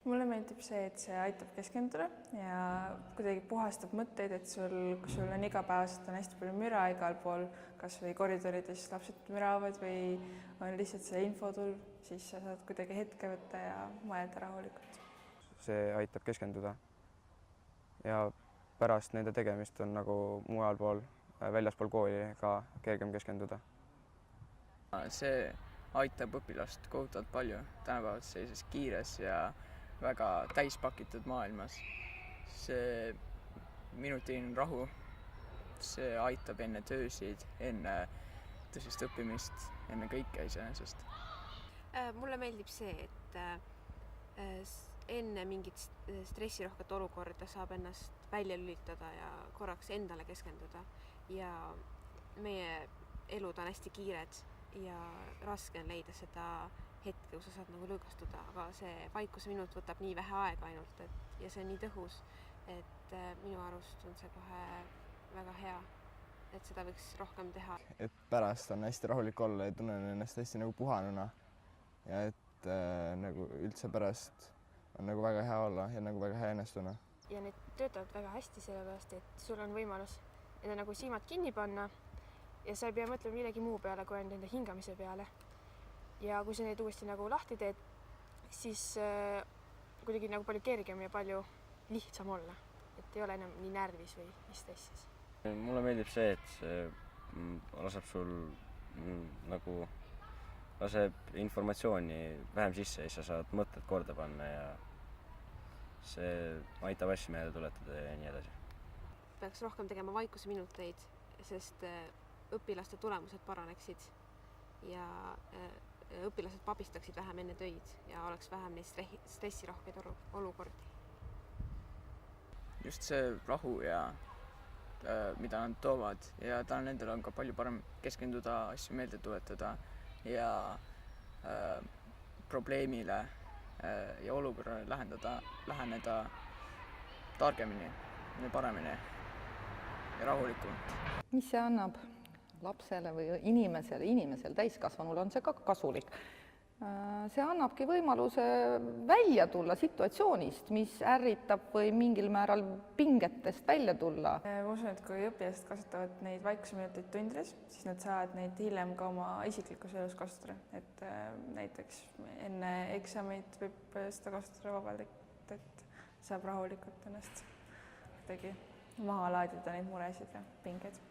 Mulle meeldib see, et see aitab keskenduda ja kuidagi puhastab mõtteid, et kui sul on igapäevaselt on hästi palju müra igal pool, kas või koridorides lapsed müravad või on lihtsalt see infotulv, siis sa saad kuidagi hetke võtta ja mõelda rahulikult. See aitab keskenduda ja pärast nende tegemist on nagu mujal pool, väljaspool kooli ka kergem keskenduda. See aitab õpilast kohutavalt palju tänapäeval sellises kiires ja väga täispakitud maailmas. See minutiline rahu, see aitab enne töösid, enne tõsist õppimist, enne kõike iseenesest. Mulle meeldib see, et enne mingit stressirohket olukorda saab ennast välja lülitada ja korraks endale keskenduda. Ja meie elud on hästi kiired ja raske on leida seda hetke, kus sa saad nagu lõõgastuda, aga see vaikuse minut võtab nii vähe aega ainult ja see on nii tõhus, et minu arust on see kohe väga hea, et seda võiks rohkem teha. Et pärast on hästi rahulik olla ja tunnen ennast hästi nagu puhanuna ja et nagu üldse pärast on nagu väga hea olla ja nagu väga hea ennastuna. Ja need töötavad väga hästi sellepärast, et sul on võimalus enda nagu silmad kinni panna ja sa ei pea mõtlema millegi muu peale, kui enda hingamise peale. Ja kui sa neid uuesti nagu lahti teed, siis kuidagi nagu palju kergem ja palju lihtsam olla. Et ei ole enam nii närvis või mis stressis. Mulle meeldib see, et see laseb sul nagu laseb informatsiooni vähem sisse ja sa saad mõtted korda panna ja see aitab asju meelde tuletada ja nii edasi. Peaks rohkem tegema vaikuse minuteid, sest õpilaste tulemused paraneksid ja õpilased pabistaksid vähem enne töid ja oleks vähem neid stressirohkeid olukordi. Just see rahu ja mida nad toovad ja täna nendel on ka palju parem keskenduda, asju meelde tuletada ja probleemile ja olukorrale läheneda targemini ja paremini ja rahulikult. Mis see annab lapsele või inimesele, täiskasvanule on see ka kasulik. See annabki võimaluse välja tulla situatsioonist, mis ärritab või mingil määral pingetest välja tulla. Ma usun, et kui õpilased kasutavad neid vaikuseminuteid tundides, siis nad saavad neid hiljem ka oma isiklikus elus kasutada. Et näiteks enne eksameid võib seda kasutada vabalt, et saab rahulikult ennast kuidagi maha laadida neid muresid ja pingeid.